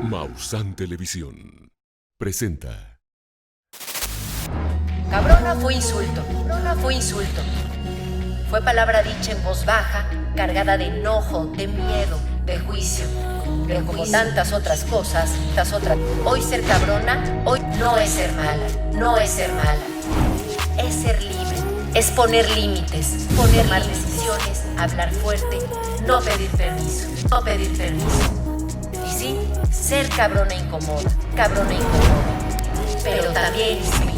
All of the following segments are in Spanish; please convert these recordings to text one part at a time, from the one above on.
Maussan Televisión presenta. Cabrona fue insulto, cabrona fue insulto. Fue palabra dicha en voz baja, cargada de enojo, de miedo, de juicio. Pero como tantas otras cosas, hoy ser cabrona, hoy no es ser mala, no es ser mala. Es ser libre, es poner límites, tomar decisiones, hablar fuerte, no pedir permiso, no pedir permiso. Y sí, ser cabrona incomoda, pero también inspira.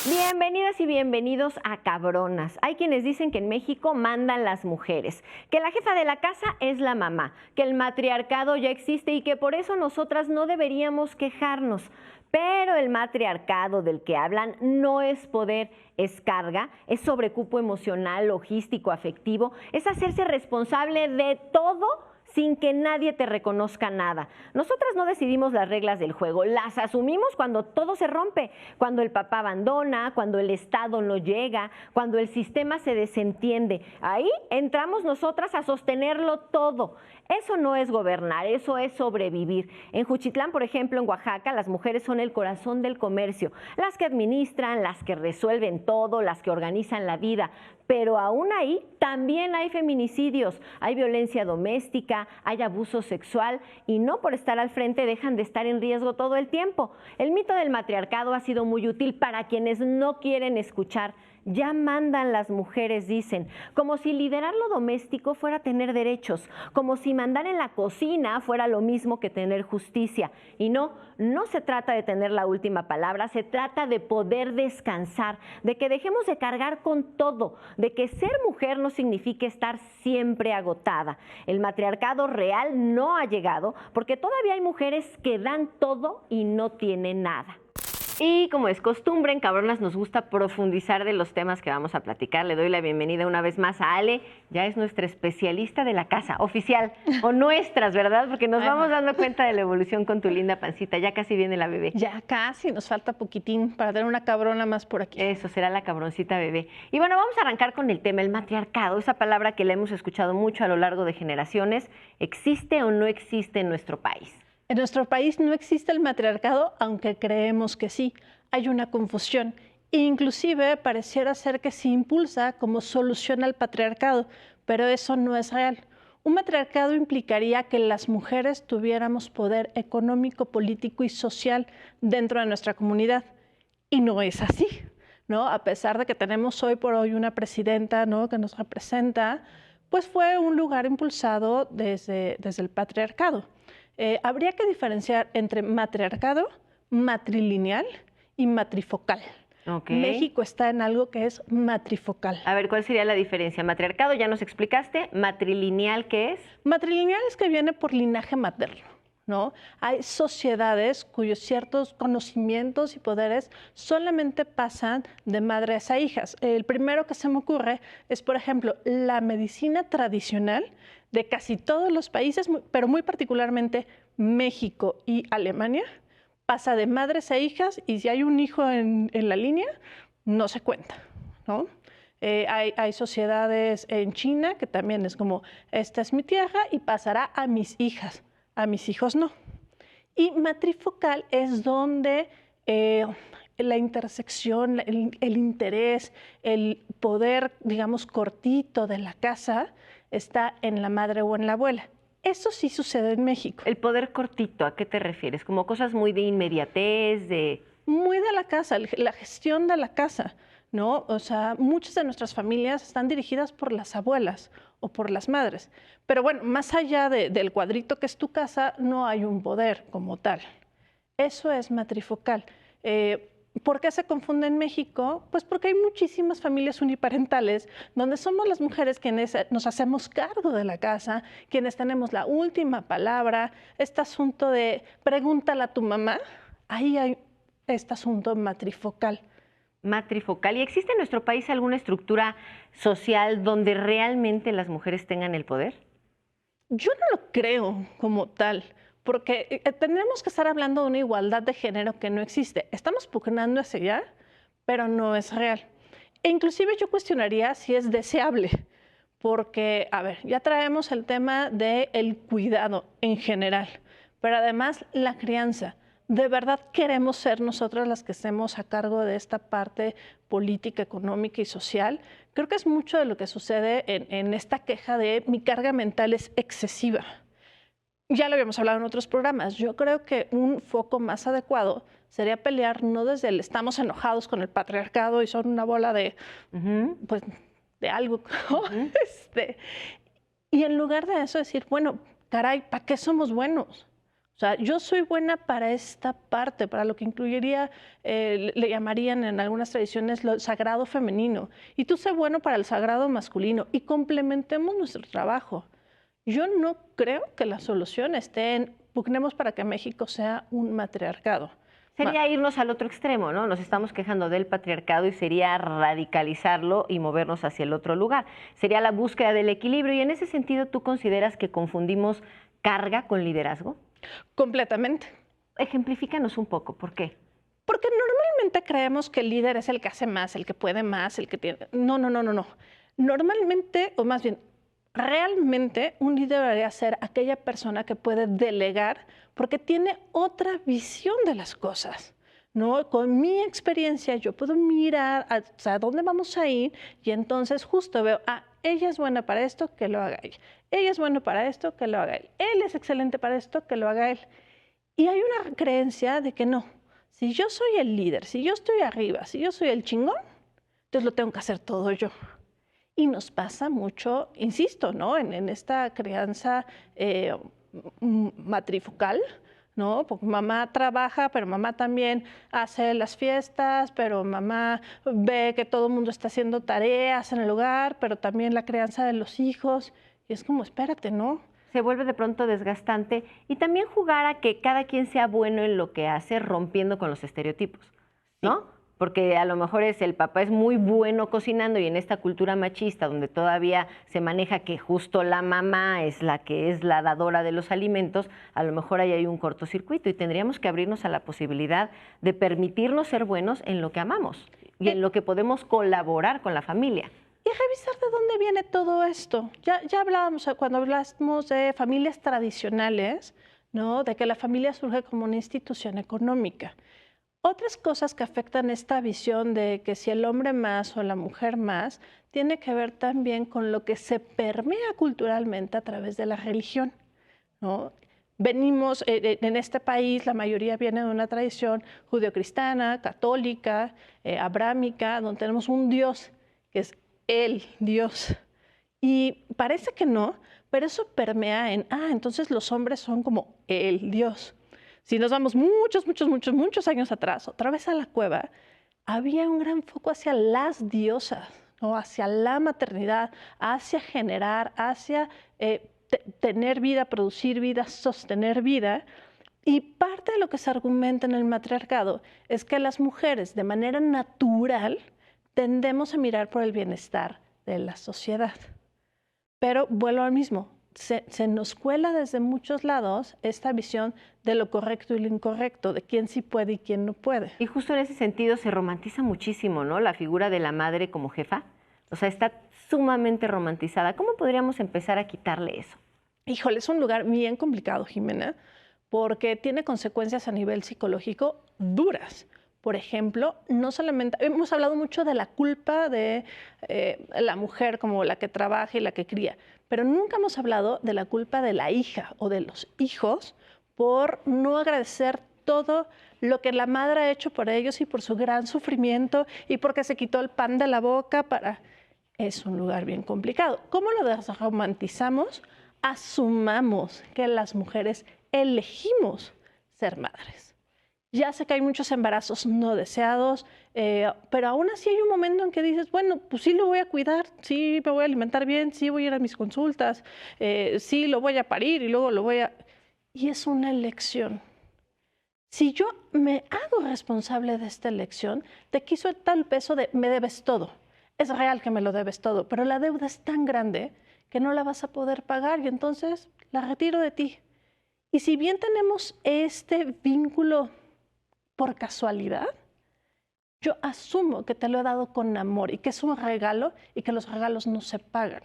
Bienvenidas y bienvenidos a Cabronas. Hay quienes dicen que en México mandan las mujeres, que la jefa de la casa es la mamá, que el matriarcado ya existe y que por eso nosotras no deberíamos quejarnos. Pero el matriarcado del que hablan no es poder, es carga, es sobrecupo emocional, logístico, afectivo, es hacerse responsable de todo sin que nadie te reconozca nada. Nosotras no decidimos las reglas del juego, las asumimos cuando todo se rompe, cuando el papá abandona, cuando el Estado no llega, cuando el sistema se desentiende. Ahí entramos nosotras a sostenerlo todo. Eso no es gobernar, eso es sobrevivir. En Juchitlán, por ejemplo, en Oaxaca, las mujeres son el corazón del comercio, las que administran, las que resuelven todo, las que organizan la vida. Pero aún ahí también hay feminicidios, hay violencia doméstica, hay abuso sexual y no por estar al frente dejan de estar en riesgo todo el tiempo. El mito del matriarcado ha sido muy útil para quienes no quieren escuchar. Ya mandan las mujeres, dicen, como si liderar lo doméstico fuera tener derechos, como si mandar en la cocina fuera lo mismo que tener justicia. Y no se trata de tener la última palabra, se trata de poder descansar, de que dejemos de cargar con todo, de que ser mujer no signifique estar siempre agotada. El matriarcado real no ha llegado porque todavía hay mujeres que dan todo y no tienen nada. Y como es costumbre, en Cabronas nos gusta profundizar de los temas que vamos a platicar. Le doy la bienvenida una vez más a Ale, ya es nuestra especialista de la casa, oficial, o nuestras, ¿verdad? Porque nos vamos dando cuenta de la evolución con tu linda pancita, ya casi viene la bebé. Ya casi, nos falta poquitín para tener una cabrona más por aquí. Eso, será la cabroncita bebé. Y bueno, vamos a arrancar con el tema, el matriarcado, esa palabra que la hemos escuchado mucho a lo largo de generaciones. ¿Existe o no existe en nuestro país? En nuestro país no existe el matriarcado, aunque creemos que sí. Hay una confusión. Inclusive pareciera ser que se impulsa como solución al patriarcado, pero eso no es real. Un matriarcado implicaría que las mujeres tuviéramos poder económico, político y social dentro de nuestra comunidad. Y no es así, ¿no? A pesar de que tenemos hoy por hoy una presidenta, ¿no?, que nos representa, pues fue un lugar impulsado desde el patriarcado. Habría que diferenciar entre matriarcado, matrilineal y matrifocal. Okay. México está en algo que es matrifocal. A ver, ¿cuál sería la diferencia? Matriarcado, ya nos explicaste. ¿Matrilineal qué es? Matrilineal es que viene por linaje materno, ¿no? Hay sociedades cuyos ciertos conocimientos y poderes solamente pasan de madres a hijas. El primero que se me ocurre es, por ejemplo, la medicina tradicional de casi todos los países, pero muy particularmente México y Alemania, pasa de madres a hijas y si hay un hijo en la línea, no se cuenta, ¿no? Hay sociedades en China que también es como, esta es mi tierra y pasará a mis hijas, a mis hijos no. Y matrifocal es donde la intersección, el interés, el poder, digamos, cortito de la casa está en la madre o en la abuela. Eso sí sucede en México. El poder cortito, ¿a qué te refieres? ¿Como cosas muy de inmediatez, de...? Muy de la casa, la gestión de la casa, ¿no? O sea, muchas de nuestras familias están dirigidas por las abuelas o por las madres. Pero bueno, más allá del cuadrito que es tu casa, no hay un poder como tal. Eso es matrifocal. ¿Por qué se confunde en México? Pues porque hay muchísimas familias uniparentales donde somos las mujeres quienes nos hacemos cargo de la casa, quienes tenemos la última palabra. Este asunto de pregúntale a tu mamá, ahí hay este asunto matrifocal. Matrifocal. ¿Y existe en nuestro país alguna estructura social donde realmente las mujeres tengan el poder? Yo no lo creo como tal. Porque tendremos que estar hablando de una igualdad de género que no existe. Estamos pugnando hacia allá, pero no es real. E inclusive yo cuestionaría si es deseable, porque, a ver, ya traemos el tema del cuidado en general, pero además la crianza. ¿De verdad queremos ser nosotras las que estemos a cargo de esta parte política, económica y social? Creo que es mucho de lo que sucede en esta queja de mi carga mental es excesiva. Ya lo habíamos hablado en otros programas. Yo creo que un foco más adecuado sería pelear no desde el estamos enojados con el patriarcado y son una bola de, pues, de algo. Y en lugar de eso decir, bueno, caray, ¿para qué somos buenos? O sea, yo soy buena para esta parte, para lo que incluiría, le llamarían en algunas tradiciones lo sagrado femenino. Y tú sé bueno para el sagrado masculino y complementemos nuestro trabajo. Yo no creo que la solución esté en pugnemos para que México sea un matriarcado. Sería irnos al otro extremo, ¿no? Nos estamos quejando del patriarcado y sería radicalizarlo y movernos hacia el otro lugar. Sería la búsqueda del equilibrio y en ese sentido, ¿tú consideras que confundimos carga con liderazgo? Completamente. Ejemplifícanos un poco, ¿por qué? Porque normalmente creemos que el líder es el que hace más, el que puede más, el que tiene... No. Normalmente, o más bien, realmente un líder debería ser aquella persona que puede delegar porque tiene otra visión de las cosas, ¿no? Con mi experiencia yo puedo mirar a dónde vamos a ir y entonces justo veo, ella es buena para esto, que lo haga ella. Ella es buena para esto, que lo haga él. Él es excelente para esto, que lo haga él. Y hay una creencia de que no. Si yo soy el líder, si yo estoy arriba, si yo soy el chingón, entonces lo tengo que hacer todo yo. Y nos pasa mucho, insisto, ¿no? En esta crianza matrifocal, ¿no? Porque mamá trabaja, pero mamá también hace las fiestas, pero mamá ve que todo el mundo está haciendo tareas en el hogar, pero también la crianza de los hijos. Y es como, espérate, ¿no? Se vuelve de pronto desgastante y también jugar a que cada quien sea bueno en lo que hace, rompiendo con los estereotipos, ¿no? Sí. Porque a lo mejor el papá es muy bueno cocinando y en esta cultura machista donde todavía se maneja que justo la mamá es la dadora de los alimentos, a lo mejor ahí hay un cortocircuito y tendríamos que abrirnos a la posibilidad de permitirnos ser buenos en lo que amamos y en lo que podemos colaborar con la familia. Y revisar de dónde viene todo esto. Ya hablábamos, cuando hablamos de familias tradicionales, ¿no? De que la familia surge como una institución económica. Otras cosas que afectan esta visión de que si el hombre más o la mujer más, tiene que ver también con lo que se permea culturalmente a través de la religión, ¿no? Venimos, en este país, la mayoría viene de una tradición judeocristiana, católica, abrámica, donde tenemos un Dios que es el Dios. Y parece que no, pero eso permea en, entonces los hombres son como el Dios. Si nos vamos muchos años atrás, otra vez a la cueva, había un gran foco hacia las diosas, ¿no? Hacia la maternidad, hacia generar, hacia tener vida, producir vida, sostener vida. Y parte de lo que se argumenta en el matriarcado es que las mujeres, de manera natural, tendemos a mirar por el bienestar de la sociedad. Pero vuelvo al mismo, se nos cuela desde muchos lados esta visión de lo correcto y lo incorrecto, de quién sí puede y quién no puede. Y justo en ese sentido se romantiza muchísimo, ¿no? La figura de la madre como jefa, o sea, está sumamente romantizada. ¿Cómo podríamos empezar a quitarle eso? Híjole, es un lugar bien complicado, Jimena, porque tiene consecuencias a nivel psicológico duras. Por ejemplo, no solamente, hemos hablado mucho de la culpa de la mujer como la que trabaja y la que cría, pero nunca hemos hablado de la culpa de la hija o de los hijos por no agradecer todo lo que la madre ha hecho por ellos y por su gran sufrimiento y porque se quitó el pan de la boca para... Es un lugar bien complicado. ¿Cómo lo desromantizamos? Asumamos que las mujeres elegimos ser madres. Ya sé que hay muchos embarazos no deseados, pero aún así hay un momento en que dices, bueno, pues sí lo voy a cuidar, sí me voy a alimentar bien, sí voy a ir a mis consultas, sí lo voy a parir y luego lo voy a... Y es una elección. Si yo me hago responsable de esta elección, te quiso tal peso de me debes todo. Es real que me lo debes todo, pero la deuda es tan grande que no la vas a poder pagar y entonces la retiro de ti. Y si bien tenemos este vínculo por casualidad, yo asumo que te lo he dado con amor y que es un regalo y que los regalos no se pagan.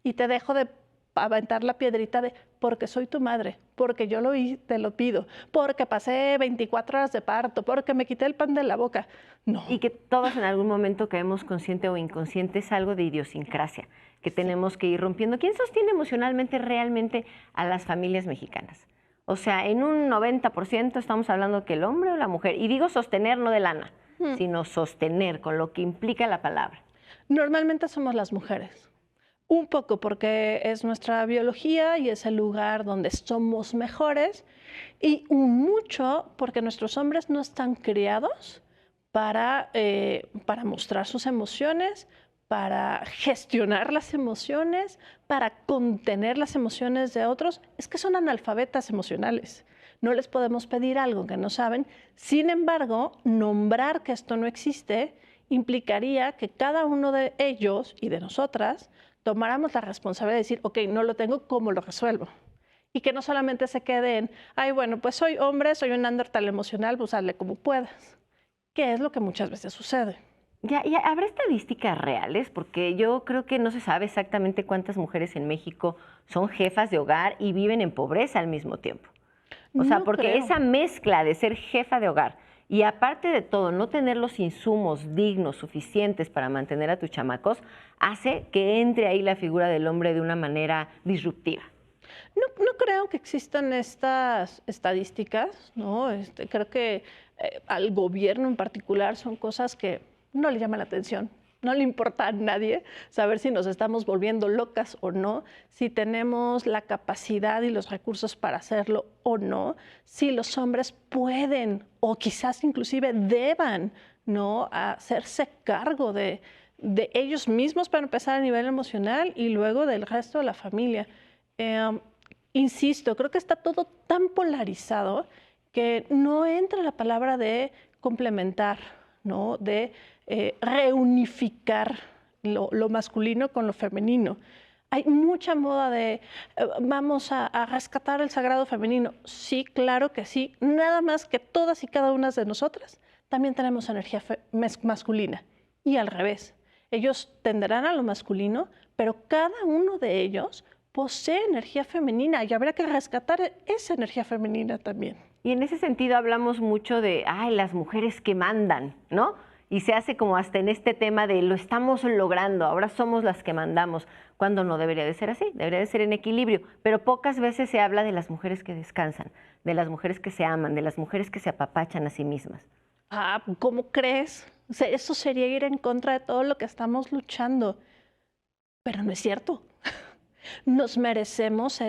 y te dejo de aventar la piedrita de porque soy tu madre, porque yo te lo pido, porque pasé 24 horas de parto, porque me quité el pan de la boca. No. Y que todos en algún momento caemos consciente o inconsciente, es algo de idiosincrasia que tenemos que ir rompiendo. ¿Quién sostiene emocionalmente realmente a las familias mexicanas? O sea, en un 90% estamos hablando que el hombre o la mujer, y digo sostener no de lana, sino sostener con lo que implica la palabra. Normalmente somos las mujeres. Un poco porque es nuestra biología y es el lugar donde somos mejores, y mucho porque nuestros hombres no están criados para mostrar sus emociones, para gestionar las emociones, para contener las emociones de otros. Es que son analfabetas emocionales. No les podemos pedir algo que no saben. Sin embargo, nombrar que esto no existe implicaría que cada uno de ellos y de nosotras tomáramos la responsabilidad de decir, ok, no lo tengo, ¿cómo lo resuelvo? Y que no solamente se quede en, ay, bueno, pues soy hombre, soy un Neandertal emocional, pues hazle como puedas. Que es lo que muchas veces sucede. Ya, ¿habrá estadísticas reales? Porque yo creo que no se sabe exactamente cuántas mujeres en México son jefas de hogar y viven en pobreza al mismo tiempo. O sea, porque esa mezcla de ser jefa de hogar y aparte de todo, no tener los insumos dignos, suficientes para mantener a tus chamacos, hace que entre ahí la figura del hombre de una manera disruptiva. No creo que existan estas estadísticas, ¿no? Creo que al gobierno en particular son cosas que no le llaman la atención. No le importa a nadie saber si nos estamos volviendo locas o no, si tenemos la capacidad y los recursos para hacerlo o no, si los hombres pueden o quizás inclusive deban, ¿no?, hacerse cargo de ellos mismos para empezar a nivel emocional y luego del resto de la familia. Insisto, creo que está todo tan polarizado que no entra la palabra de complementar, ¿no?, de reunificar lo masculino con lo femenino. Hay mucha moda de vamos a rescatar el sagrado femenino. Sí, claro que sí. Nada más que todas y cada una de nosotras también tenemos energía masculina. Y al revés. Ellos tenderán a lo masculino, pero cada uno de ellos posee energía femenina y habrá que rescatar esa energía femenina también. Y en ese sentido hablamos mucho de, ay, las mujeres que mandan, ¿no? Y se hace como hasta en este tema de lo estamos logrando, ahora somos las que mandamos, cuando no debería de ser así, debería de ser en equilibrio. Pero pocas veces se habla de las mujeres que descansan, de las mujeres que se aman, de las mujeres que se apapachan a sí mismas. Ah, ¿cómo crees? O sea, eso sería ir en contra de todo lo que estamos luchando. Pero no es cierto. Nos merecemos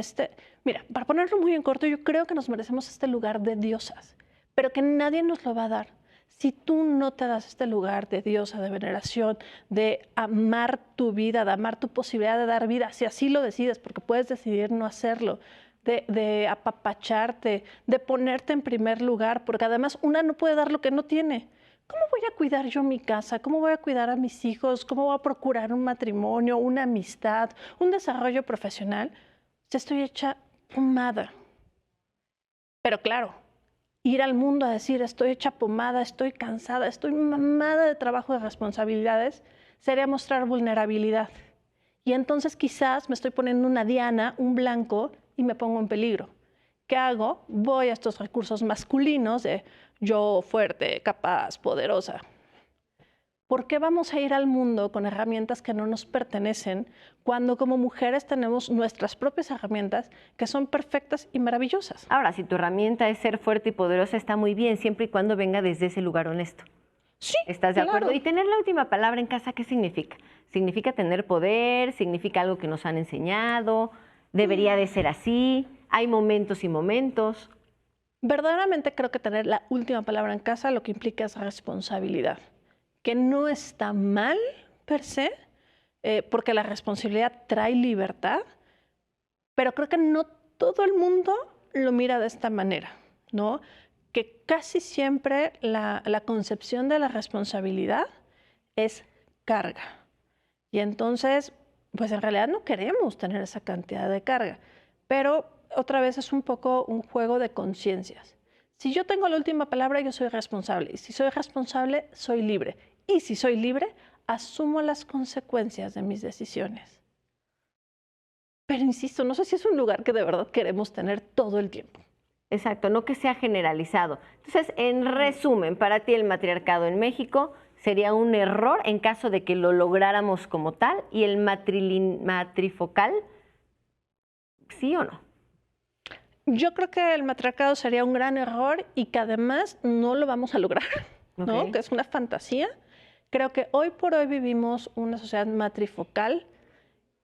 mira, para ponerlo muy en corto, yo creo que nos merecemos este lugar de diosas, pero que nadie nos lo va a dar. Si tú no te das este lugar de diosa, de veneración, de amar tu vida, de amar tu posibilidad de dar vida, si así lo decides, porque puedes decidir no hacerlo, de apapacharte, de ponerte en primer lugar, porque además una no puede dar lo que no tiene. ¿Cómo voy a cuidar yo mi casa? ¿Cómo voy a cuidar a mis hijos? ¿Cómo voy a procurar un matrimonio, una amistad, un desarrollo profesional si estoy hecha pomada? Pero claro, ir al mundo a decir estoy hecha pomada, estoy cansada, estoy mamada de trabajo y responsabilidades, sería mostrar vulnerabilidad. Y entonces quizás me estoy poniendo una diana, un blanco, y me pongo en peligro. ¿Qué hago? Voy a estos recursos masculinos de yo fuerte, capaz, poderosa. ¿Por qué vamos a ir al mundo con herramientas que no nos pertenecen cuando como mujeres tenemos nuestras propias herramientas que son perfectas y maravillosas? Ahora, si tu herramienta es ser fuerte y poderosa, está muy bien, siempre y cuando venga desde ese lugar honesto. Sí, ¿Estás de acuerdo? claro. Y tener la última palabra en casa, ¿qué significa? ¿Significa tener poder? ¿Significa algo que nos han enseñado? ¿Debería de ser así? ¿Hay momentos y momentos? Verdaderamente creo que tener la última palabra en casa lo que implica es responsabilidad, que no está mal per se, porque la responsabilidad trae libertad, pero creo que no todo el mundo lo mira de esta manera, ¿no? Que casi siempre la concepción de la responsabilidad es carga. Y entonces, pues en realidad no queremos tener esa cantidad de carga, pero otra vez es un poco un juego de conciencias. Si yo tengo la última palabra, yo soy responsable. Y si soy responsable, soy libre. Y si soy libre, asumo las consecuencias de mis decisiones. Pero insisto, no sé si es un lugar que de verdad queremos tener todo el tiempo. Exacto, no que sea generalizado. Entonces, en resumen, para ti el matriarcado en México sería un error en caso de que lo lográramos como tal, y el matrifocal, ¿sí o no? Yo creo que el matriarcado sería un gran error y que además no lo vamos a lograr, ¿no? Ok. Que es una fantasía. Creo que hoy por hoy vivimos una sociedad matrifocal,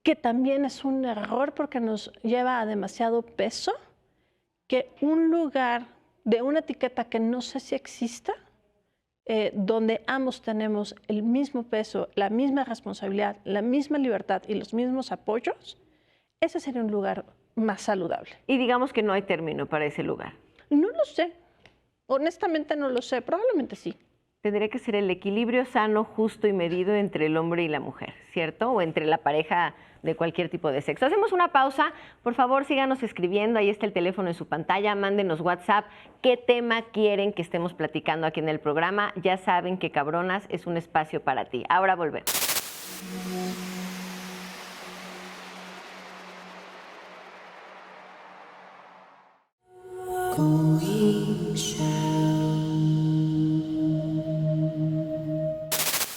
que también es un error porque nos lleva a demasiado peso, que un lugar de una etiqueta que no sé si exista, donde ambos tenemos el mismo peso, la misma responsabilidad, la misma libertad y los mismos apoyos, ese sería un lugar más saludable. Y digamos que no hay término para ese lugar. No lo sé, honestamente no lo sé, probablemente sí. Tendría que ser el equilibrio sano, justo y medido entre el hombre y la mujer, ¿cierto? O entre la pareja de cualquier tipo de sexo. Hacemos una pausa. Por favor, síganos escribiendo. Ahí está el teléfono en su pantalla. Mándenos WhatsApp. ¿Qué tema quieren que estemos platicando aquí en el programa? Ya saben que Cabronas es un espacio para ti. Ahora volvemos.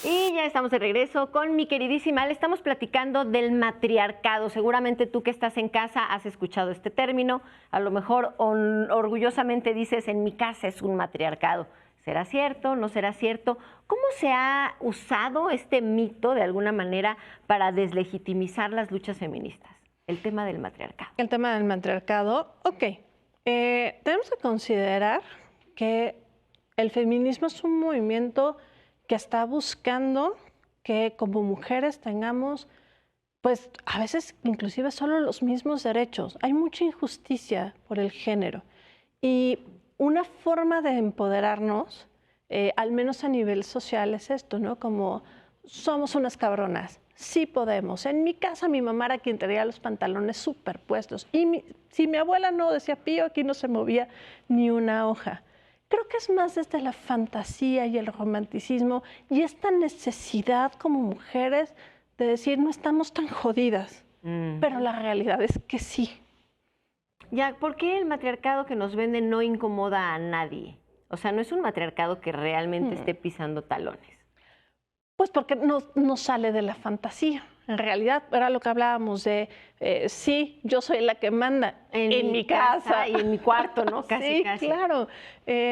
Y ya estamos de regreso con mi queridísima Ale. Estamos platicando del matriarcado. Seguramente tú que estás en casa has escuchado este término. A lo mejor orgullosamente dices, en mi casa es un matriarcado. ¿Será cierto? ¿No será cierto? ¿Cómo se ha usado este mito de alguna manera para deslegitimizar las luchas feministas? El tema del matriarcado. El tema del matriarcado, ok. Tenemos que considerar que el feminismo es un movimiento que está buscando que como mujeres tengamos, pues a veces inclusive solo los mismos derechos. Hay mucha injusticia por el género. Y una forma de empoderarnos, al menos a nivel social, es esto, ¿no? Como somos unas cabronas, sí podemos. En mi casa mi mamá era quien tenía los pantalones superpuestos. Y si mi abuela no decía pío, aquí no se movía ni una hoja. Creo que es más desde la fantasía y el romanticismo y esta necesidad como mujeres de decir no estamos tan jodidas, pero la realidad es que sí. Ya, ¿por qué el matriarcado que nos venden no incomoda a nadie? O sea, no es un matriarcado que realmente esté pisando talones. Pues porque no sale de la fantasía. En realidad, era lo que hablábamos de, sí, yo soy la que manda en mi casa. Y en mi cuarto, ¿no? Casi, sí, casi. claro.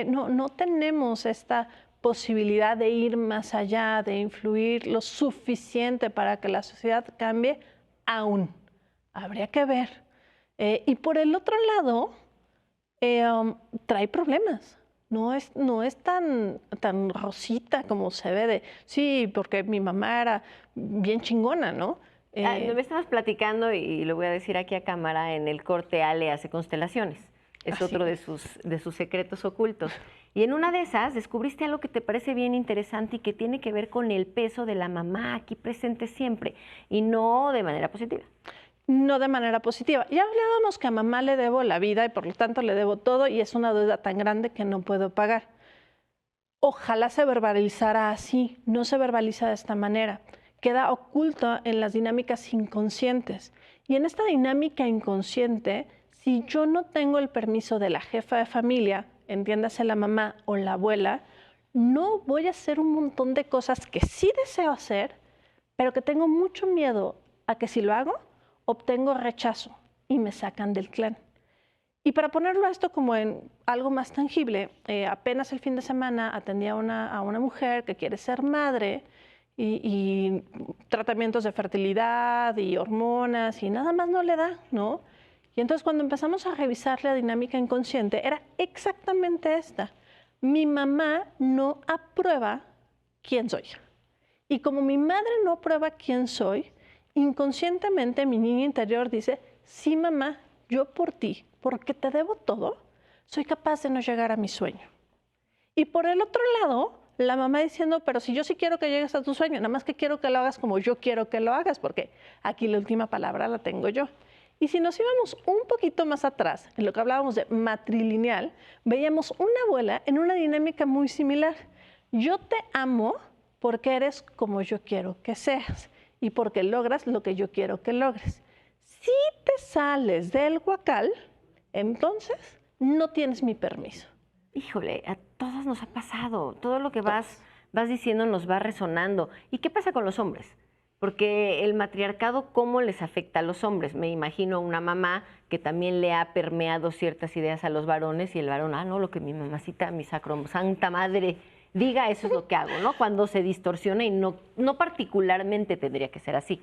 No tenemos esta posibilidad de ir más allá, de influir lo suficiente para que la sociedad cambie aún. Habría que ver. Y por el otro lado, trae problemas. No es tan rosita como se ve de, sí, porque mi mamá era bien chingona, ¿no? Me estabas platicando, y lo voy a decir aquí a cámara, en el corte Ale hace constelaciones. Es otro de sus secretos ocultos. Y en una de esas descubriste algo que te parece bien interesante y que tiene que ver con el peso de la mamá aquí presente siempre y no de manera positiva. No de manera positiva. Ya hablábamos que a mamá le debo la vida y por lo tanto le debo todo y es una deuda tan grande que no puedo pagar. Ojalá se verbalizara así, no se verbaliza de esta manera. Queda oculto en las dinámicas inconscientes. Y en esta dinámica inconsciente, si yo no tengo el permiso de la jefa de familia, entiéndase la mamá o la abuela, no voy a hacer un montón de cosas que sí deseo hacer, pero que tengo mucho miedo a que si lo hago, obtengo rechazo y me sacan del clan. Y para ponerlo a esto como en algo más tangible, apenas el fin de semana atendí a una mujer que quiere ser madre y tratamientos de fertilidad y hormonas y nada más no le da, ¿no? Y entonces cuando empezamos a revisar la dinámica inconsciente era exactamente esta. Mi mamá no aprueba quién soy. Y como mi madre no aprueba quién soy, inconscientemente mi niña interior dice, sí mamá, yo por ti, porque te debo todo, soy capaz de no llegar a mi sueño. Y por el otro lado, la mamá diciendo, pero si yo sí quiero que llegues a tu sueño, nada más que quiero que lo hagas como yo quiero que lo hagas, porque aquí la última palabra la tengo yo. Y si nos íbamos un poquito más atrás, en lo que hablábamos de matrilineal, veíamos una abuela en una dinámica muy similar. Yo te amo porque eres como yo quiero que seas y porque logras lo que yo quiero que logres. Si te sales del huacal, entonces no tienes mi permiso. Híjole, a todos nos ha pasado. Todo lo que vas diciendo nos va resonando. ¿Y qué pasa con los hombres? Porque el matriarcado, ¿cómo les afecta a los hombres? Me imagino una mamá que también le ha permeado ciertas ideas a los varones y el varón, no, lo que mi mamacita, mi sacrosanta madre diga, eso es lo que hago, ¿no? Cuando se distorsiona y no particularmente tendría que ser así.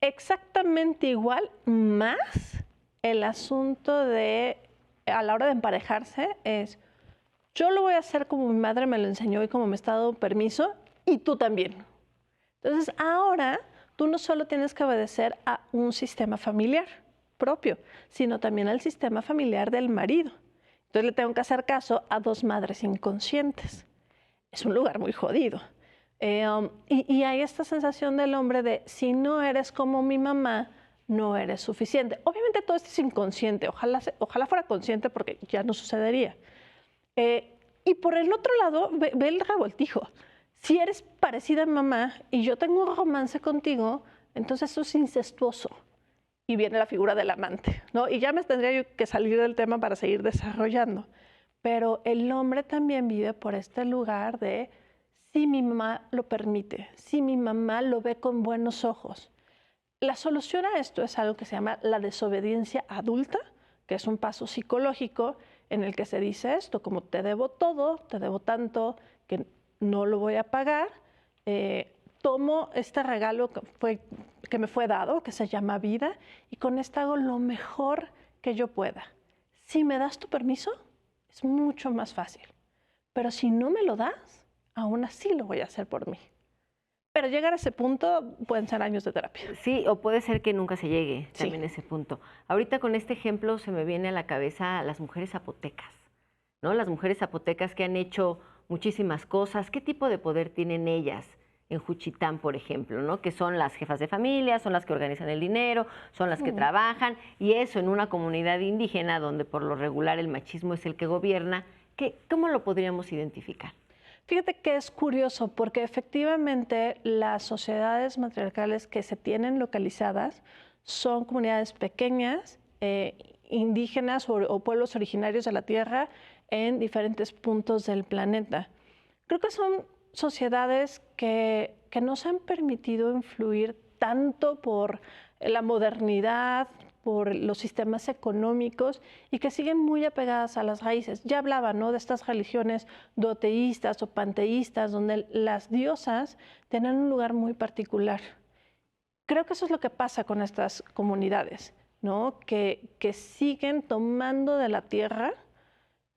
Exactamente igual, más el asunto de, a la hora de emparejarse, es yo lo voy a hacer como mi madre me lo enseñó y como me está dando permiso, y tú también. Entonces, ahora tú no solo tienes que obedecer a un sistema familiar propio, sino también al sistema familiar del marido. Entonces, le tengo que hacer caso a dos madres inconscientes. Es un lugar muy jodido. Y hay esta sensación del hombre de, si no eres como mi mamá, no eres suficiente. Obviamente todo esto es inconsciente, ojalá fuera consciente porque ya no sucedería. Y por el otro lado, ve el revoltijo. Si eres parecida a mamá y yo tengo un romance contigo, entonces eso es incestuoso. Y viene la figura del amante, ¿no? Y ya me tendría yo que salir del tema para seguir desarrollando. Pero el hombre también vive por este lugar de si mi mamá lo permite, si mi mamá lo ve con buenos ojos. La solución a esto es algo que se llama la desobediencia adulta, que es un paso psicológico en el que se dice esto, como te debo todo, te debo tanto, que no lo voy a pagar, tomo este regalo que me fue dado, que se llama vida, y con esto hago lo mejor que yo pueda. Si me das tu permiso, es mucho más fácil. Pero si no me lo das, aún así lo voy a hacer por mí. Pero llegar a ese punto pueden ser años de terapia. Sí, o puede ser que nunca se llegue también a ese punto. Ahorita con este ejemplo se me viene a la cabeza las mujeres zapotecas, ¿no? Las mujeres zapotecas que han hecho muchísimas cosas. ¿Qué tipo de poder tienen ellas en Juchitán, por ejemplo, ¿no? Que son las jefas de familia, son las que organizan el dinero, son las que trabajan, y eso en una comunidad indígena donde por lo regular el machismo es el que gobierna. ¿Cómo lo podríamos identificar? Fíjate que es curioso porque efectivamente las sociedades matriarcales que se tienen localizadas son comunidades pequeñas, indígenas o pueblos originarios de la tierra en diferentes puntos del planeta. Creo que son sociedades que nos han permitido influir tanto por la modernidad, por los sistemas económicos y que siguen muy apegadas a las raíces. Ya hablaba, ¿no?, de estas religiones doteístas o panteístas, donde las diosas tienen un lugar muy particular. Creo que eso es lo que pasa con estas comunidades, ¿no?, que siguen tomando de la tierra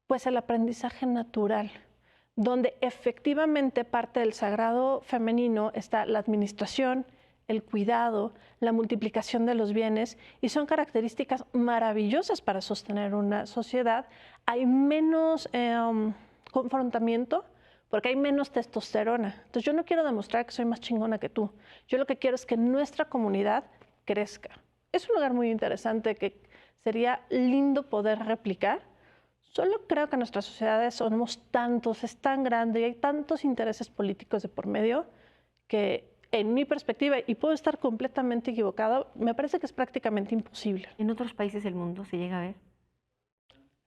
pues el aprendizaje natural, donde efectivamente parte del sagrado femenino está la administración, el cuidado, la multiplicación de los bienes, y son características maravillosas para sostener una sociedad. Hay menos confrontamiento porque hay menos testosterona. Entonces yo no quiero demostrar que soy más chingona que tú. Yo lo que quiero es que nuestra comunidad crezca. Es un lugar muy interesante que sería lindo poder replicar. Solo creo que nuestras sociedades somos tantos, es tan grande y hay tantos intereses políticos de por medio que, en mi perspectiva, y puedo estar completamente equivocado, me parece que es prácticamente imposible. ¿En otros países del mundo se llega a ver?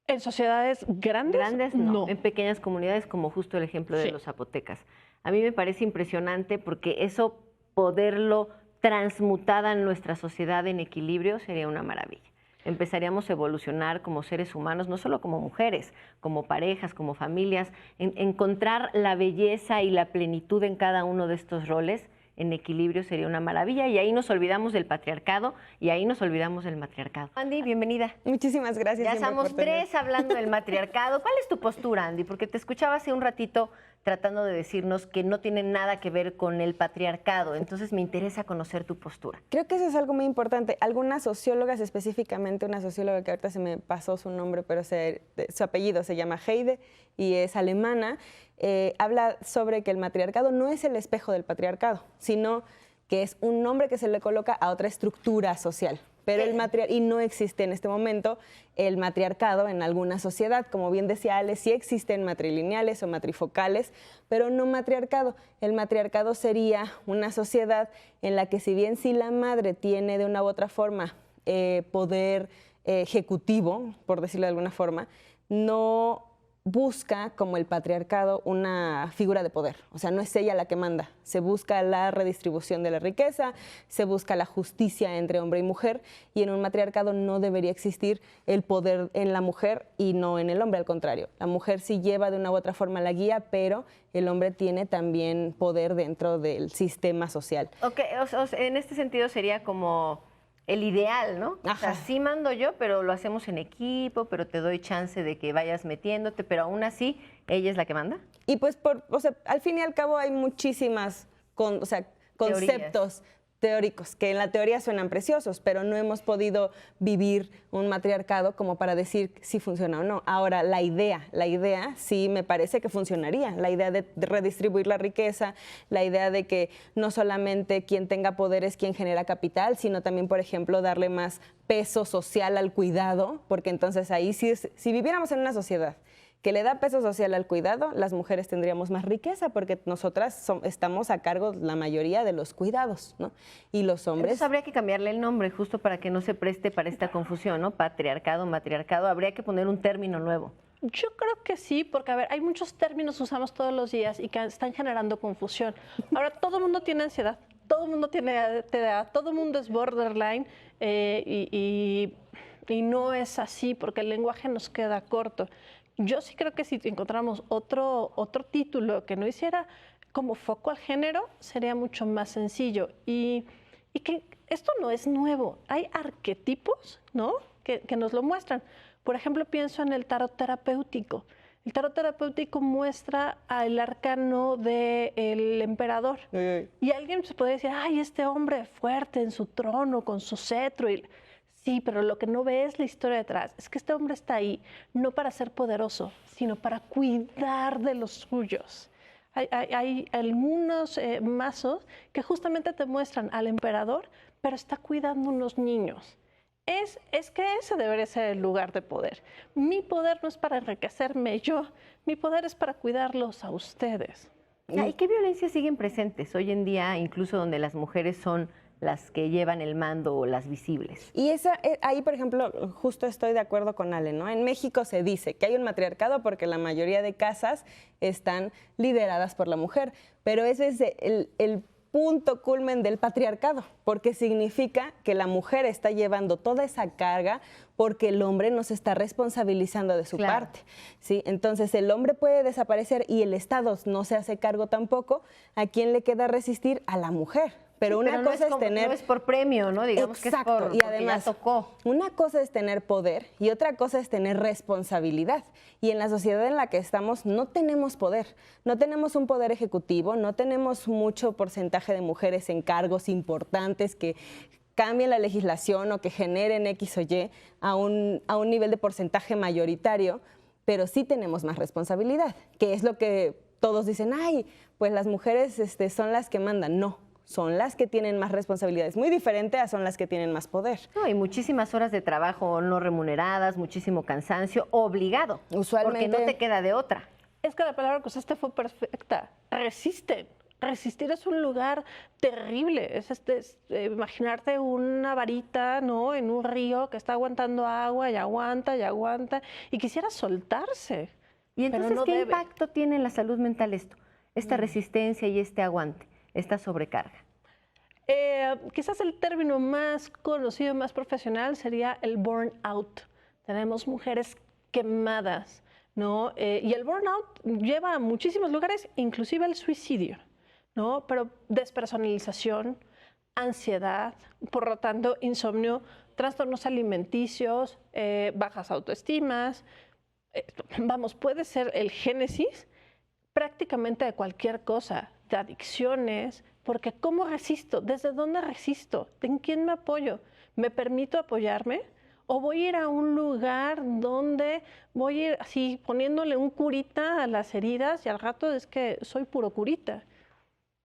¿En sociedades grandes? Grandes no. En pequeñas comunidades, como justo el ejemplo de los zapotecas. A mí me parece impresionante porque eso, poderlo transmutar en nuestra sociedad en equilibrio, sería una maravilla. Empezaríamos a evolucionar como seres humanos, no solo como mujeres, como parejas, como familias, encontrar la belleza y la plenitud en cada uno de estos roles en equilibrio sería una maravilla, y ahí nos olvidamos del patriarcado y ahí nos olvidamos del matriarcado. Andy, bienvenida. Muchísimas gracias. Ya somos tres hablando del matriarcado. ¿Cuál es tu postura, Andy? Porque te escuchaba hace un ratito tratando de decirnos que no tiene nada que ver con el patriarcado. Entonces me interesa conocer tu postura. Creo que eso es algo muy importante. Algunas sociólogas, específicamente una socióloga que ahorita se me pasó su nombre, pero su apellido se llama Heide y es alemana, habla sobre que el matriarcado no es el espejo del patriarcado, sino que es un nombre que se le coloca a otra estructura social. Pero y no existe en este momento el matriarcado en alguna sociedad. Como bien decía Ale, sí existen matrilineales o matrifocales, pero no matriarcado. El matriarcado sería una sociedad en la que, si bien sí la madre tiene de una u otra forma poder ejecutivo, por decirlo de alguna forma, no busca, como el patriarcado, una figura de poder. O sea, no es ella la que manda. Se busca la redistribución de la riqueza, se busca la justicia entre hombre y mujer, y en un matriarcado no debería existir el poder en la mujer y no en el hombre, al contrario. La mujer sí lleva de una u otra forma la guía, pero el hombre tiene también poder dentro del sistema social. Ok, en este sentido sería como el ideal, ¿no? Ajá. O sea, sí mando yo, pero lo hacemos en equipo, pero te doy chance de que vayas metiéndote, pero aún así, ¿ella es la que manda? Y pues, al fin y al cabo hay muchísimas conceptos teóricos que en la teoría suenan preciosos, pero no hemos podido vivir un matriarcado como para decir si funciona o no. Ahora, la idea sí me parece que funcionaría. La idea de redistribuir la riqueza, la idea de que no solamente quien tenga poder es quien genera capital, sino también, por ejemplo, darle más peso social al cuidado, porque entonces ahí sí, si viviéramos en una sociedad que le da peso social al cuidado, las mujeres tendríamos más riqueza porque nosotras estamos a cargo la mayoría de los cuidados, ¿no? Y los hombres... Entonces habría que cambiarle el nombre justo para que no se preste para esta confusión, ¿no? Patriarcado, matriarcado, habría que poner un término nuevo. Yo creo que sí, porque a ver, hay muchos términos que usamos todos los días y que están generando confusión. Ahora, todo el mundo tiene ansiedad, todo el mundo tiene TDA, todo el mundo es borderline y no es así porque el lenguaje nos queda corto. Yo sí creo que si encontramos otro título que no hiciera como foco al género, sería mucho más sencillo. Y que esto no es nuevo. Hay arquetipos, ¿no?, que nos lo muestran. Por ejemplo, pienso en el tarot terapéutico. El tarot terapéutico muestra al arcano del emperador. Y alguien se puede decir, ay, este hombre fuerte en su trono, con su cetro. Sí, pero lo que no ve es la historia detrás. Es que este hombre está ahí no para ser poderoso, sino para cuidar de los suyos. Hay algunos mazos que justamente te muestran al emperador, pero está cuidando unos niños. Es que ese debería ser el lugar de poder. Mi poder no es para enriquecerme yo, mi poder es para cuidarlos a ustedes. ¿Y qué violencias siguen presentes hoy en día, incluso donde las mujeres son las que llevan el mando o las visibles? Y ahí, por ejemplo, justo estoy de acuerdo con Ale, ¿no? En México se dice que hay un matriarcado porque la mayoría de casas están lideradas por la mujer, pero ese es el punto culmen del patriarcado, porque significa que la mujer está llevando toda esa carga porque el hombre no se está responsabilizando de su parte, ¿sí? Entonces el hombre puede desaparecer y el Estado no se hace cargo tampoco. ¿A quién le queda resistir? A la mujer. Pero una cosa es tener... No es por premio, ¿no? Digamos. Exacto, que es y además, ya tocó. Una cosa es tener poder y otra cosa es tener responsabilidad. Y en la sociedad en la que estamos no tenemos poder. No tenemos un poder ejecutivo, no tenemos mucho porcentaje de mujeres en cargos importantes que cambien la legislación o que generen X o Y a un nivel de porcentaje mayoritario, pero sí tenemos más responsabilidad, que es lo que todos dicen, ay, pues las mujeres son las que mandan. No, son las que tienen más responsabilidades, muy diferente a son las que tienen más poder. No, y muchísimas horas de trabajo no remuneradas, muchísimo cansancio, obligado, usualmente, porque no te queda de otra. Es que la palabra que usaste fue perfecta, resisten. Resistir es un lugar terrible, es imaginarte una varita, ¿no?, en un río que está aguantando agua y aguanta, y quisiera soltarse. Y entonces, pero no ¿qué debe. impacto tiene en la salud mental esto? Esta resistencia y este aguante, esta sobrecarga. Quizás el término más conocido, más profesional, sería el burnout. Tenemos mujeres quemadas, ¿no? Y el burnout lleva a muchísimos lugares, inclusive el suicidio, ¿no? Pero despersonalización, ansiedad, por lo tanto, insomnio, trastornos alimenticios, bajas autoestimas. Vamos, puede ser el génesis prácticamente de cualquier cosa, de adicciones, porque ¿cómo resisto? ¿Desde dónde resisto? ¿En quién me apoyo? ¿Me permito apoyarme? ¿O voy a ir a un lugar donde voy a ir así poniéndole un curita a las heridas y al rato es que soy puro curita?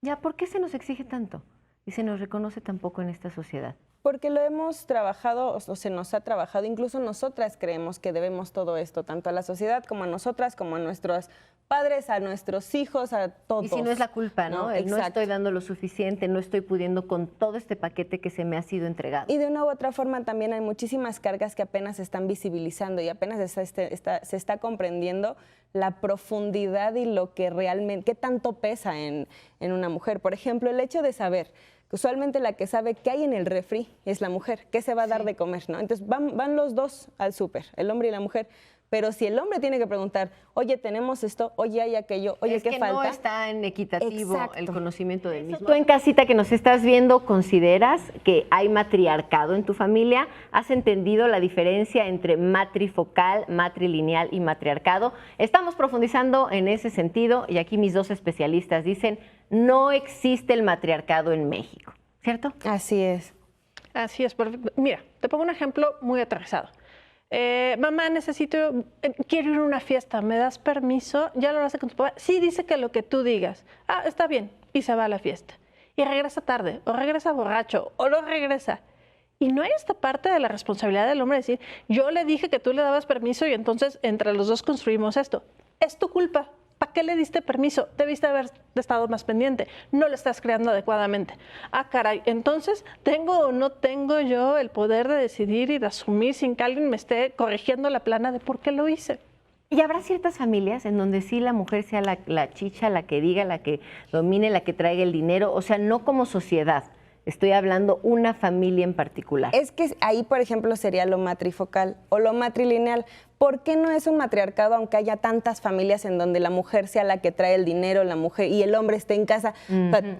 Ya, ¿por qué se nos exige tanto y se nos reconoce tan poco en esta sociedad? Porque lo hemos trabajado, o se nos ha trabajado, incluso nosotras creemos que debemos todo esto, tanto a la sociedad como a nosotras, como a nuestros padres, a nuestros hijos, a todos. Y si no es la culpa, ¿no? No estoy dando lo suficiente, no estoy pudiendo con todo este paquete que se me ha sido entregado. Y de una u otra forma también hay muchísimas cargas que apenas se están visibilizando y apenas se está comprendiendo la profundidad y lo que realmente, qué tanto pesa en una mujer. Por ejemplo, el hecho de saber, usualmente la que sabe qué hay en el refri es la mujer, qué se va a dar de comer, ¿no? Entonces van los dos al súper, el hombre y la mujer. Pero si el hombre tiene que preguntar, oye, tenemos esto, oye, hay aquello, oye, es ¿qué que falta? No está en equitativo. Exacto. El conocimiento del mismo. Tú en casita que nos estás viendo, ¿consideras que hay matriarcado en tu familia? ¿Has entendido la diferencia entre matrifocal, matrilineal y matriarcado? Estamos profundizando en ese sentido y aquí mis dos especialistas dicen, no existe el matriarcado en México, ¿cierto? Así es. Así es, perfecto. Mira, te pongo un ejemplo muy aterrizado. Mamá, quiero ir a una fiesta, ¿me das permiso? ¿Ya lo hablaste con tu papá? Sí, dice que lo que tú digas. Ah, está bien, y se va a la fiesta. Y regresa tarde, o regresa borracho, o no regresa. Y no hay esta parte de la responsabilidad del hombre de decir, yo le dije que tú le dabas permiso y entonces entre los dos construimos esto. Es tu culpa. ¿Para qué le diste permiso? Debiste haber estado más pendiente. No lo estás creando adecuadamente. Ah, caray, entonces, ¿tengo o no tengo yo el poder de decidir y de asumir sin que alguien me esté corrigiendo la plana de por qué lo hice? Y habrá ciertas familias en donde sí la mujer sea la chicha, la que diga, la que domine, la que traiga el dinero, o sea, no como sociedad. Estoy hablando una familia en particular. Es que ahí, por ejemplo, sería lo matrifocal o lo matrilineal. ¿Por qué no es un matriarcado aunque haya tantas familias en donde la mujer sea la que trae el dinero, la mujer y el hombre esté en casa?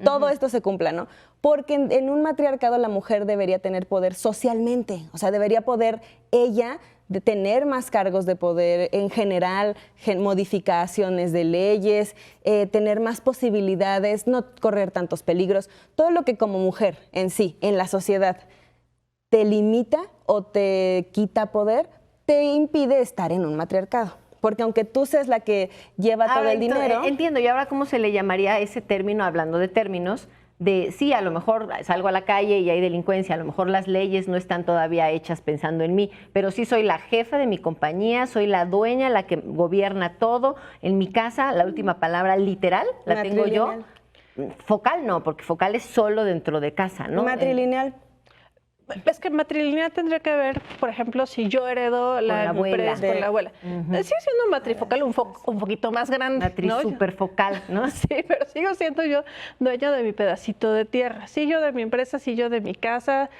Todo esto se cumpla, ¿no? Porque en un matriarcado la mujer debería tener poder socialmente, o sea, debería poder ella de tener más cargos de poder en general, modificaciones de leyes, tener más posibilidades, no correr tantos peligros. Todo lo que como mujer en sí, en la sociedad, te limita o te quita poder, te impide estar en un matriarcado. Porque aunque tú seas la que lleva todo el dinero... Entiendo, y ahora ¿cómo se le llamaría ese término, hablando de términos, de sí, a lo mejor salgo a la calle y hay delincuencia, a lo mejor las leyes no están todavía hechas pensando en mí, pero sí soy la jefa de mi compañía, soy la dueña, la que gobierna todo. En mi casa, la última palabra literal la tengo yo. Focal no, porque focal es solo dentro de casa, ¿no? Matrilineal. Es que matrilineal tendría que ver, por ejemplo, si yo heredo la empresa con la abuela. Sigue siendo matrifocal un poquito más grande. Matrisuperfocal, ¿no? Sí, pero sigo siendo yo dueña de mi pedacito de tierra. Sí, yo de mi empresa, sí, yo de mi casa,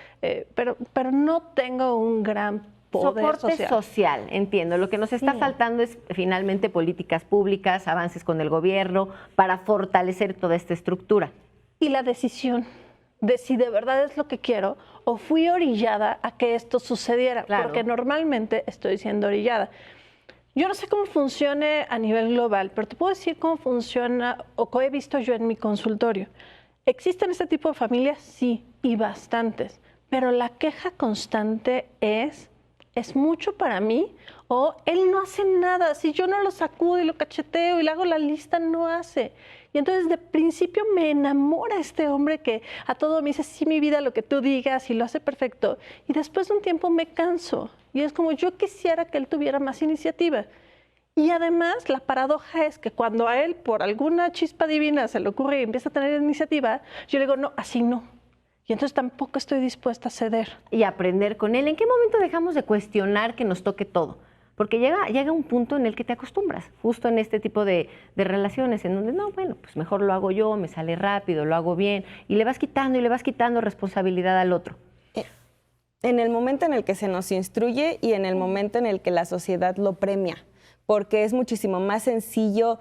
pero no tengo un gran poder social, entiendo. Lo que nos está faltando es finalmente políticas públicas, avances con el gobierno para fortalecer toda esta estructura. Y la decisión de si de verdad es lo que quiero o fui orillada a que esto sucediera, porque normalmente estoy siendo orillada. Yo no sé cómo funcione a nivel global, pero te puedo decir cómo funciona o qué he visto yo en mi consultorio. ¿Existen este tipo de familias? Sí, y bastantes, pero la queja constante es mucho para mí, o él no hace nada, si yo no lo sacudo y lo cacheteo y le hago la lista, no hace. Y entonces de principio me enamora este hombre que a todo me dice, sí, mi vida, lo que tú digas, y lo hace perfecto. Y después de un tiempo me canso. Y es como, yo quisiera que él tuviera más iniciativa. Y además, la paradoja es que cuando a él, por alguna chispa divina, se le ocurre y empieza a tener iniciativa, yo le digo, no, así no. Y entonces tampoco estoy dispuesta a ceder. Y aprender con él. ¿En qué momento dejamos de cuestionar que nos toque todo? Porque llega un punto en el que te acostumbras, justo en este tipo de relaciones, en donde, no, bueno, pues mejor lo hago yo, me sale rápido, lo hago bien, y le vas quitando responsabilidad al otro. En el momento en el que se nos instruye y en el momento en el que la sociedad lo premia, porque es muchísimo más sencillo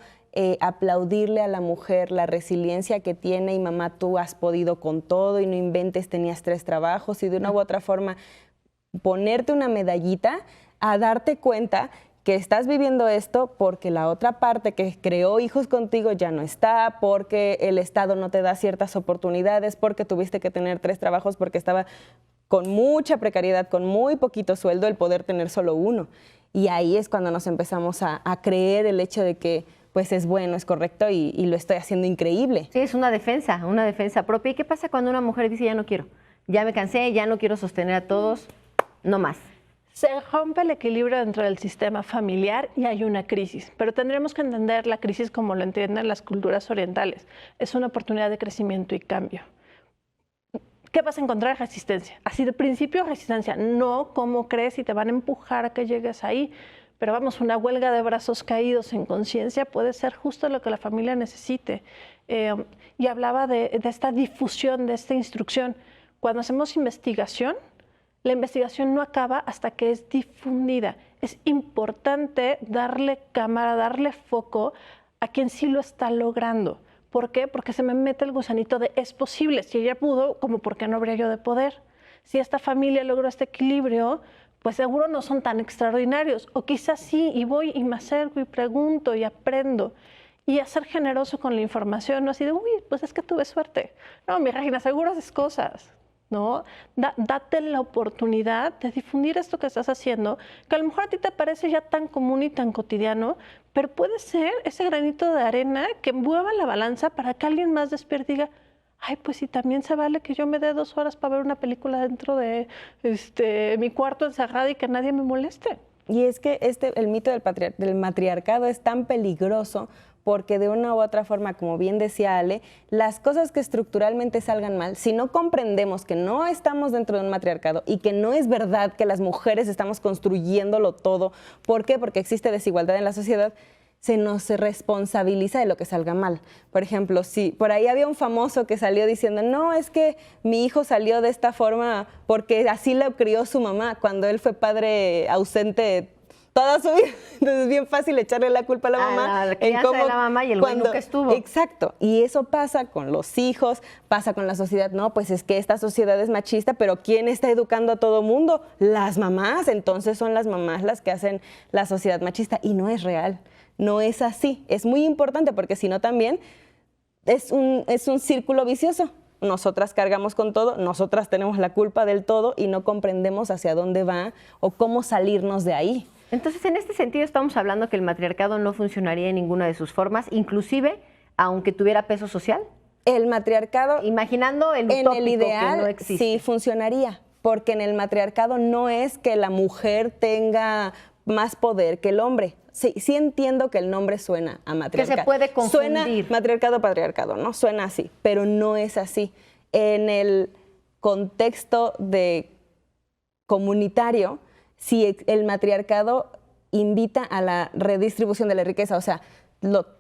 aplaudirle a la mujer la resiliencia que tiene y mamá, tú has podido con todo y no inventes, tenías 3 trabajos y de una u otra forma ponerte una medallita a darte cuenta que estás viviendo esto porque la otra parte que creó hijos contigo ya no está, porque el Estado no te da ciertas oportunidades, porque tuviste que tener 3 trabajos, porque estaba con mucha precariedad, con muy poquito sueldo, el poder tener solo uno. Y ahí es cuando nos empezamos a creer el hecho de que pues es bueno, es correcto y lo estoy haciendo increíble. Sí, es una defensa propia. ¿Y qué pasa cuando una mujer dice ya no quiero? ya me cansé, ya no quiero sostener a todos, no más. Se rompe el equilibrio dentro del sistema familiar y hay una crisis, pero tendremos que entender la crisis como lo entienden las culturas orientales. Es una oportunidad de crecimiento y cambio. ¿Qué vas a encontrar? Resistencia. Así de principio, resistencia. No cómo crees y te van a empujar a que llegues ahí. Pero vamos, una huelga de brazos caídos en conciencia puede ser justo lo que la familia necesite. Y hablaba de esta difusión, de esta instrucción. Cuando hacemos investigación, la investigación no acaba hasta que es difundida. Es importante darle cámara, darle foco a quien sí lo está logrando. ¿Por qué? Porque se me mete el gusanito de es posible. Si ella pudo, ¿cómo por qué no habría yo de poder? Si esta familia logró este equilibrio, pues seguro no son tan extraordinarios. O quizás sí, y voy y me acerco y pregunto y aprendo. Y a ser generoso con la información, no así de, uy, pues es que tuve suerte. No, mi Regina, seguro haces cosas, ¿no? Date la oportunidad de difundir esto que estás haciendo, que a lo mejor a ti te parece ya tan común y tan cotidiano, pero puede ser ese granito de arena que mueva la balanza para que alguien más despierte y diga, ay, pues sí, también se vale que yo me dé 2 horas para ver una película dentro de mi cuarto encerrada y que nadie me moleste. Y es que el mito del matriarcado es tan peligroso porque de una u otra forma, como bien decía Ale, las cosas que estructuralmente salgan mal, si no comprendemos que no estamos dentro de un matriarcado y que no es verdad que las mujeres estamos construyéndolo todo, ¿por qué? Porque existe desigualdad en la sociedad, se nos responsabiliza de lo que salga mal. Por ejemplo, si por ahí había un famoso que salió diciendo, no, es que mi hijo salió de esta forma porque así lo crió su mamá cuando él fue padre ausente toda su vida. Entonces es bien fácil echarle la culpa a la mamá. La crianza de la mamá y el güey nunca estuvo. Exacto. Y eso pasa con los hijos, pasa con la sociedad. No, pues es que esta sociedad es machista, pero ¿quién está educando a todo mundo? Las mamás. Entonces son las mamás las que hacen la sociedad machista. Y no es real. No es así. Es muy importante porque si no también es un círculo vicioso. Nosotras cargamos con todo, nosotras tenemos la culpa del todo y no comprendemos hacia dónde va o cómo salirnos de ahí. Entonces, en este sentido estamos hablando que el matriarcado no funcionaría en ninguna de sus formas, inclusive aunque tuviera peso social. El matriarcado, imaginando el utópico, en el ideal, que no existe. Sí funcionaría, porque en el matriarcado no es que la mujer tenga más poder que el hombre. Sí entiendo que el nombre suena a matriarcado. Que se puede confundir. Suena matriarcado, patriarcado, ¿no? Suena así, pero no es así. En el contexto de comunitario, si el matriarcado invita a la redistribución de la riqueza, o sea,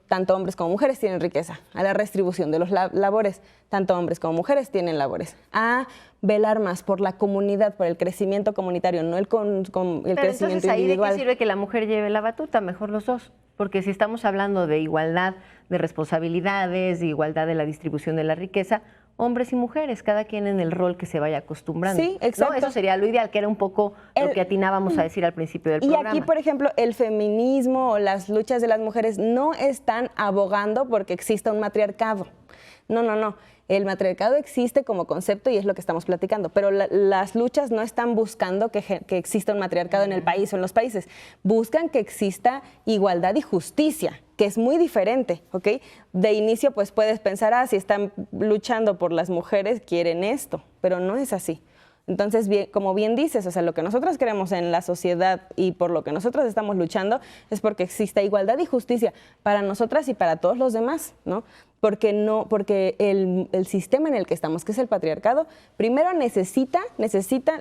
tanto hombres como mujeres tienen riqueza, a la redistribución de los labores, tanto hombres como mujeres tienen labores, a velar más por la comunidad, por el crecimiento comunitario, no el crecimiento entonces, ¿ahí individual. de qué sirve que la mujer lleve la batuta? Mejor los dos. Porque si estamos hablando de igualdad de responsabilidades, de igualdad de la distribución de la riqueza, hombres y mujeres, cada quien en el rol que se vaya acostumbrando. Sí, exacto. ¿No? Eso sería lo ideal, que era un poco lo que atinábamos a decir al principio del programa. Y aquí, por ejemplo, el feminismo o las luchas de las mujeres no están abogando porque exista un matriarcado. No. El matriarcado existe como concepto y es lo que estamos platicando, pero las luchas no están buscando que exista un matriarcado en el país o en los países. Buscan que exista igualdad y justicia, que es muy diferente, ¿ok? De inicio, pues puedes pensar, si están luchando por las mujeres, quieren esto, pero no es así. Entonces, como bien dices, o sea, lo que nosotros queremos en la sociedad y por lo que nosotros estamos luchando es porque exista igualdad y justicia para nosotras y para todos los demás, ¿no? Porque el sistema en el que estamos, que es el patriarcado, primero necesita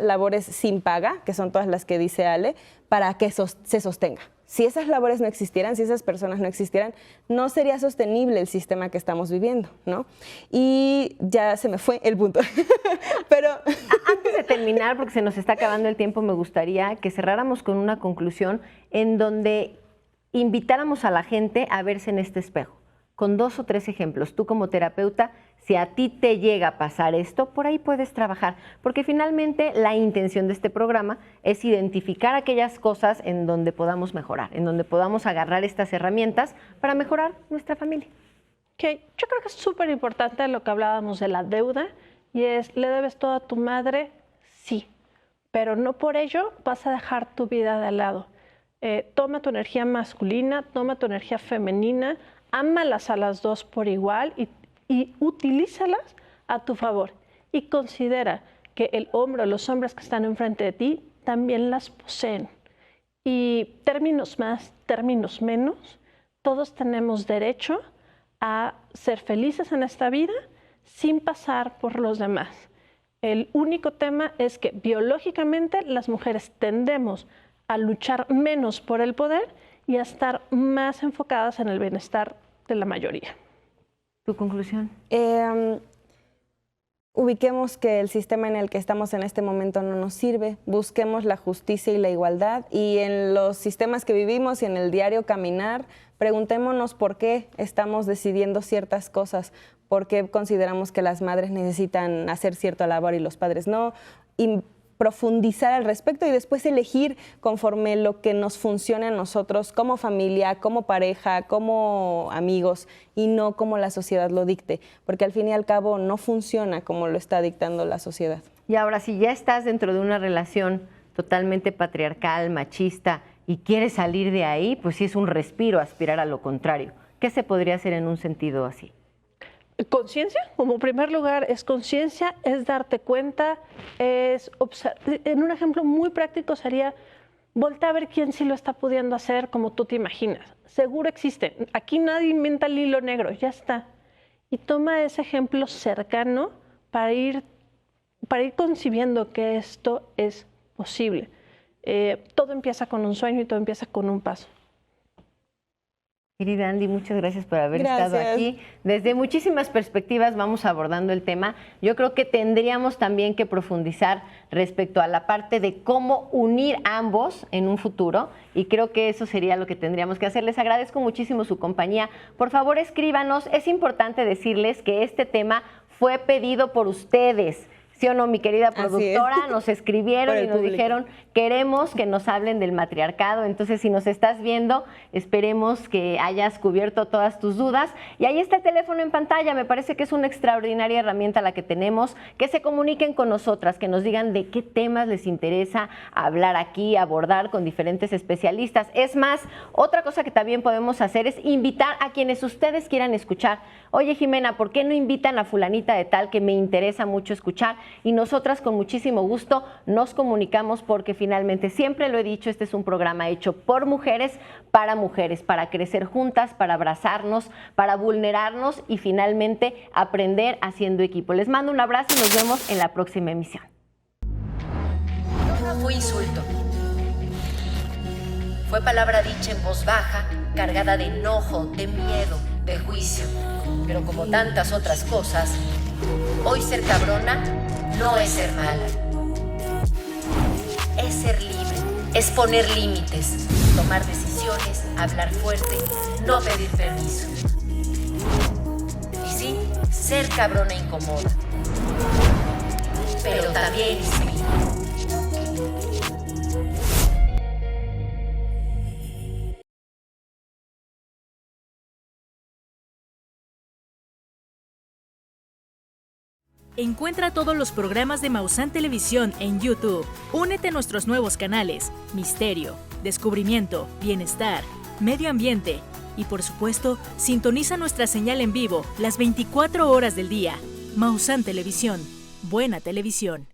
labores sin paga, que son todas las que dice Ale, para que se sostenga. Si esas labores no existieran, si esas personas no existieran, no sería sostenible el sistema que estamos viviendo, ¿no? Y ya se me fue el punto. Pero antes de terminar, porque se nos está acabando el tiempo, me gustaría que cerráramos con una conclusión en donde invitáramos a la gente a verse en este espejo, con 2 o 3 ejemplos. Tú como terapeuta, si a ti te llega a pasar esto, por ahí puedes trabajar, porque finalmente la intención de este programa es identificar aquellas cosas en donde podamos mejorar, en donde podamos agarrar estas herramientas para mejorar nuestra familia. Okay. Yo creo que es súper importante lo que hablábamos de la deuda, y es, ¿le debes todo a tu madre? Sí, pero no por ello vas a dejar tu vida de lado. Toma tu energía masculina, toma tu energía femenina, ámalas a las dos por igual y utilízalas a tu favor. Y considera que el hombre o los hombres que están enfrente de ti también las poseen. Y términos más, términos menos, todos tenemos derecho a ser felices en esta vida sin pasar por los demás. El único tema es que biológicamente las mujeres tendemos a luchar menos por el poder y a estar más enfocadas en el bienestar de la mayoría. ¿Tu conclusión? Ubiquemos que el sistema en el que estamos en este momento no nos sirve, busquemos la justicia y la igualdad, y en los sistemas que vivimos y en el diario caminar, preguntémonos por qué estamos decidiendo ciertas cosas, por qué consideramos que las madres necesitan hacer cierta labor y los padres no, y profundizar al respecto y después elegir conforme lo que nos funcione a nosotros como familia, como pareja, como amigos, y no como la sociedad lo dicte, porque al fin y al cabo no funciona como lo está dictando la sociedad. Y ahora, si ya estás dentro de una relación totalmente patriarcal, machista, y quieres salir de ahí, pues sí es un respiro aspirar a lo contrario. ¿Qué se podría hacer en un sentido así? Conciencia, como primer lugar, es conciencia, es darte cuenta, es en un ejemplo muy práctico sería voltea a ver quién sí lo está pudiendo hacer como tú te imaginas. Seguro existe. Aquí nadie inventa el hilo negro, ya está. Y toma ese ejemplo cercano para ir concibiendo que esto es posible. Todo empieza con un sueño y todo empieza con un paso. Querida Andy, muchas gracias por haber estado aquí. Desde muchísimas perspectivas vamos abordando el tema. Yo creo que tendríamos también que profundizar respecto a la parte de cómo unir ambos en un futuro, y creo que eso sería lo que tendríamos que hacer. Les agradezco muchísimo su compañía. Por favor, escríbanos. Es importante decirles que este tema fue pedido por ustedes. ¿Sí o no, mi querida productora? Nos escribieron y nos dijeron, queremos que nos hablen del matriarcado. Entonces, si nos estás viendo, esperemos que hayas cubierto todas tus dudas. Y ahí está el teléfono en pantalla. Me parece que es una extraordinaria herramienta la que tenemos. Que se comuniquen con nosotras, que nos digan de qué temas les interesa hablar aquí, abordar con diferentes especialistas. Es más, otra cosa que también podemos hacer es invitar a quienes ustedes quieran escuchar. Oye, Jimena, ¿por qué no invitan a fulanita de tal que me interesa mucho escuchar? Y nosotras con muchísimo gusto nos comunicamos, porque finalmente, siempre lo he dicho, este es un programa hecho por mujeres, para crecer juntas, para abrazarnos, para vulnerarnos y finalmente aprender haciendo equipo. Les mando un abrazo y nos vemos en la próxima emisión. No fue insulto. Fue palabra dicha en voz baja, cargada de enojo, de miedo, de juicio. Pero como tantas otras cosas, hoy ser cabrona no es ser mala. Es ser libre, es poner límites, tomar decisiones, hablar fuerte, no pedir permiso. Y sí, ser cabrona incomoda, pero también inspira. Encuentra todos los programas de Maussan Televisión en YouTube. Únete a nuestros nuevos canales: Misterio, Descubrimiento, Bienestar, Medio Ambiente y, por supuesto, sintoniza nuestra señal en vivo las 24 horas del día. Maussan Televisión. Buena televisión.